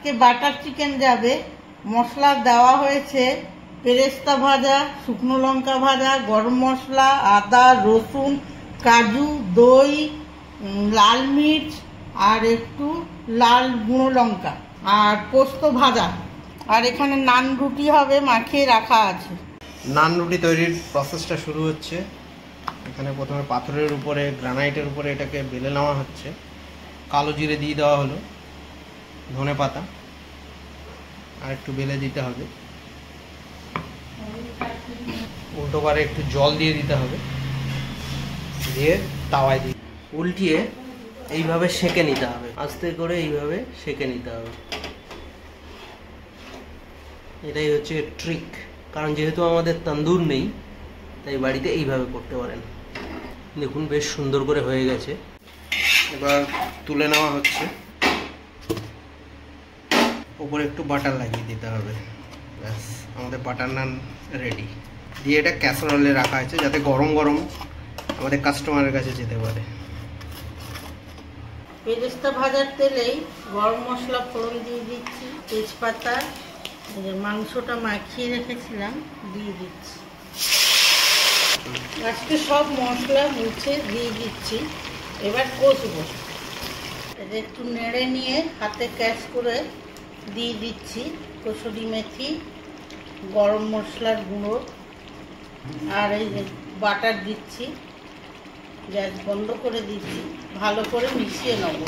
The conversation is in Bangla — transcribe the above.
আজকে বাটার চিকেন যাবে। মশলা দেওয়া হয়েছে পেরেস্তা ভাজা, শুকনো লঙ্কা ভাজা, গরম মশলা, আদা, রসুন, কাজু, দই, লাল মির্চ আর একটু লাল গুঁড়ো লঙ্কা আর পোস্ত ভাজা। আর এখানে নান রুটি হবে, মাখিয়ে রাখা আছে। নান রুটি তৈরির প্রসেসটা শুরু হচ্ছে। এখানে প্রথমে পাথরের উপরে, গ্রানাইটের উপরে এটাকে বেলে নেওয়া হচ্ছে। কালো জিরে দিয়ে দেওয়া হলো, ধনে পাতা আর একটু বেলে দিতে হবে। উল্টো পারে একটু জল দিয়ে দিতে হবে, দিয়ে তাওয়ায় দিয়ে উল্টিয়ে এইভাবে সেঁকে নিতে হবে। আস্তে করে এইভাবে সেঁকে নিতে হবে। এটাই হচ্ছে ট্রিক, কারণ যেহেতু আমাদের তন্দুর নেই তাই বাড়িতে এইভাবে করতে পারেন। দেখুন বেশ সুন্দর করে হয়ে গেছে। এবার তুলে নেওয়া হচ্ছে। উপরে একটু বাটার লাগিয়ে দিতে হবে। ব্যাস, আমাদের বাটার নান রেডি। দিয়ে এটা ক্যাসারোলে রাখা আছে যাতে গরম গরম আমাদের কাস্টমারের কাছে যেতে পারে। পেরেস্তা ভাজার তেলেই গরম মশলা ফোড়ন দিয়ে দিচ্ছি, তেজপাতা, মাংসটা মাখিয়ে রেখেছিলাম দিয়ে দিচ্ছি। আজকে সব মশলা মুছে দিয়ে দিচ্ছি। এবার কষবো। এটা একটু নেড়ে নিয়ে হাতে ক্যাশ করে দিয়ে দিচ্ছি কসুরি মেথি, গরম মশলার গুঁড়ো আর এই যে বাটার দিচ্ছি। গ্যাস বন্ধ করে দিচ্ছি, ভালো করে মিশিয়ে নেব।